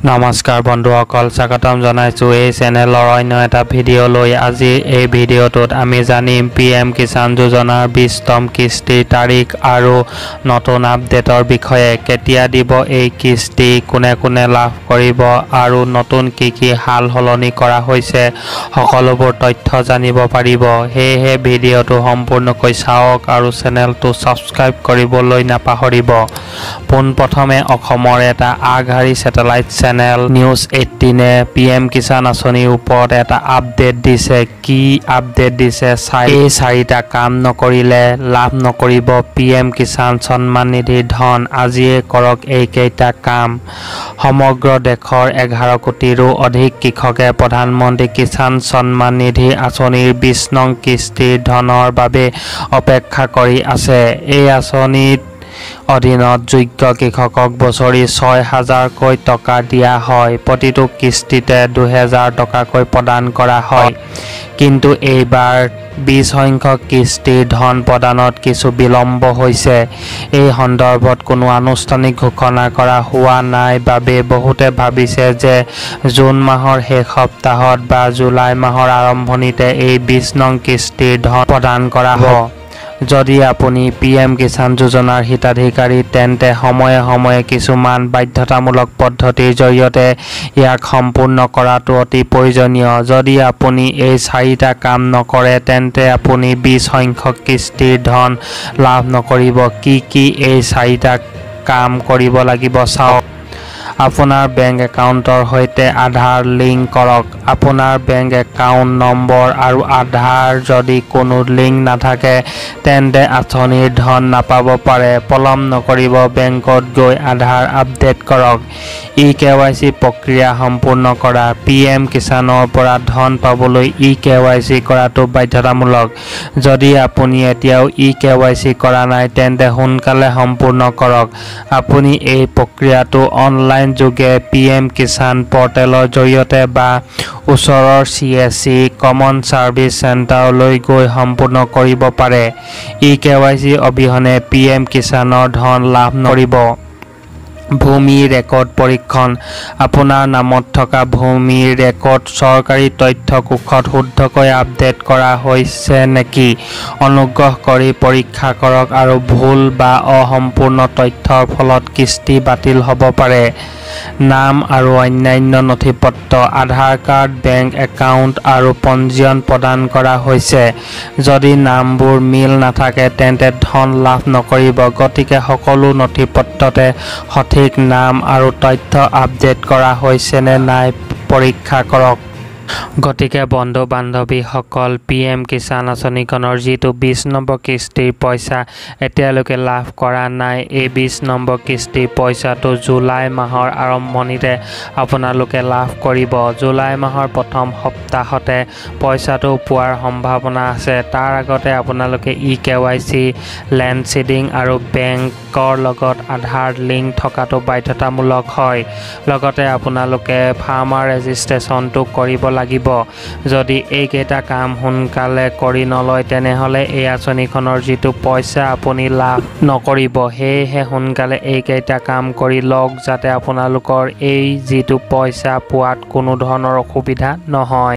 নমস্কাৰ বন্ধুসকল, স্বাগতম জনাইছো এই চেনেলৰ অন্য এটা ভিডিঅ' লৈ। আজি এই ভিডিঅ'টোত আমি জানিম PM কিষাণ যোজনাৰ 20তম কিস্তিৰ তাৰিখ আৰু নতুন আপডেটৰ বিষয়ে। কেতিয়া দিব এই কিস্তি, কোনে কোনে লাভ কৰিব আৰু নতুন কি হাল সলনি কৰা হৈছে, সকলোবোৰ তথ্য জানিব পাৰিব। সেয়েহে ভিডিঅ'টো সম্পূৰ্ণকৈ চাওক আৰু চেনেলটো ছাবস্ক্ৰাইব কৰিবলৈ নাপাহৰিব। পোনপ্ৰথমে অসমৰ এটা আগশাৰী satellite channel news 18 PM Kisan আঁচনিৰ ওপৰত এটা আপডেট দিছে। কি আপডেট দিছে এই চাৰিটা কাম নকৰিলে লাভ নকৰিব PM কিষাণ সন্মান নিধিৰ ধন। আজিয়ে কৰক এইকেইটা কাম। সমগ্ৰ দেশৰ 11 কোটিৰো অধিক কৃষকে প্ৰধানমন্ত্ৰী কিষাণ সন্মান নিধি আঁচনিৰ 20 নং কিস্তিৰ ধনৰ বাবে অপেক্ষা কৰি আছে। এই আঁচনিত অধীনত যোগ্য কৃষকক বছৰি 6,000কৈ টকা দিয়া হয়। প্ৰতিটো কিস্তিতে 2,000 টকাকৈ প্ৰদান কৰা হয়। কিন্তু এইবাৰ 20 সংখ্যক কিস্তিৰ ধন প্ৰদানত কিছু বিলম্ব হৈছে। এই সন্দৰ্ভত কোনো আনুষ্ঠানিক ঘোষণা কৰা হোৱা নাই বাবে বহুতে ভাবিছে যে জুন মাহৰ শেষ সপ্তাহত বা জুলাই মাহৰ আৰম্ভণিতে এই 20 নং কিস্তিৰ ধন প্ৰদান কৰা হ'ব। যদি আপুনি PM কিষাণ যোজনাৰ হিতাধিকাৰী, তেন্তে সময়ে সময়ে কিছুমান বাধ্যতামূলক পদ্ধতিৰ জৰিয়তে ইয়াক সম্পূৰ্ণ কৰাটো অতি প্ৰয়োজনীয়। যদি আপুনি এই চাৰিটা কাম নকৰে, তেন্তে আপুনি 20 সংখ্যক কিস্তিৰ ধন লাভ নকৰিব। কি এই চাৰিটা কাম কৰিব লাগিব চাওক। আপোনাৰ বেংক একাউণ্টৰ সৈতে আধাৰ লিংক কৰক। আপোনাৰ বেংক একাউণ্ট নম্বৰ আৰু আধাৰ যদি কোনো লিংক নাথাকে, তেন্তে আঁচনিৰ ধন নাপাব পাৰে। পলম নকৰিব, বেংকত গৈ আধাৰ আপডেট কৰক। eKYC প্ৰক্ৰিয়া সম্পূৰ্ণ কৰা। PM কিষাণৰ পৰা ধন পাবলৈ eKYC কৰাটো বাধ্যতামূলক। যদি আপুনি এতিয়াও eKYC কৰা নাই, তেন্তে সোনকালে সম্পূৰ্ণ কৰক। আপুনি এই প্ৰক্ৰিয়াটো অনলাইন যোগে PM কিষাণ পৰ্টেলৰ জৰিয়তে বা ওচৰৰ CSC কমন ছাৰ্ভিচ চেণ্টাৰলৈ গৈ সম্পূৰ্ণ কৰিব পাৰে। eKYC অবিহনে PM কিষাণৰ ধন লাভ নকৰিব। ভূমি ৰেকৰ্ড পৰীক্ষণ। আপোনাৰ নামত থকা ভূমিৰ ৰেকৰ্ড চৰকাৰী তথ্য কোষত শুদ্ধকৈ আপডেট কৰা হৈছে নেকি? অনুগ্ৰহ কৰি পৰীক্ষা কৰক আৰু ভুল বা অসম্পূৰ্ণ তথ্যৰ ফলত কিস্তি বাতিল হ'ব পাৰে। নাম আৰু অন্যান্য নথিপত্ৰ, আধাৰ কাৰ্ড, বেংক একাউণ্ট আৰু পঞ্জীয়ন প্ৰদান কৰা হৈছে। যদি নামবোৰ মিল নাথাকে, তেন্তে ধন লাভ নকৰিব। গতিকে সকলো নথিপত্ৰতে সঠিক নাম আৰু তথ্য আপডেট কৰা হৈছেনে নাই পৰীক্ষা কৰক। গতিকে বন্ধু বান্ধৱীসকল, PM কিষাণ আঁচনিখনৰ যিটো 20 নম্বৰ কিস্তিৰ পইচা এতিয়ালৈকে লাভ কৰা নাই, এই 20 নম্বৰ কিস্তিৰ পইচাটো জুলাই মাহৰ আৰম্ভণিতে আপোনালোকে লাভ কৰিব। জুলাই মাহৰ প্ৰথম সপ্তাহতে পইচাটো পোৱাৰ সম্ভাৱনা আছে। তাৰ আগতে আপোনালোকে eKYC, লেণ্ড চিডিং আৰু বেংকৰ লগত আধাৰ লিংক থকাটো বাধ্যতামূলক হয়। লগতে আপোনালোকে ফাৰ্মাৰ ৰেজিষ্ট্ৰেশ্যনটো কৰিব লাগিব। যদি এইকেইটা কাম সোনকালে কৰি নলয়, তেনেহ'লে এই আঁচনিখনৰ যিটো পইচা আপুনি লাভ নকৰিব। সেয়েহে সোনকালে এইকেইটা কাম কৰি লওক, যাতে আপোনালোকৰ এই যিটো পইচা পোৱাত কোনো ধৰণৰ অসুবিধা নহয়।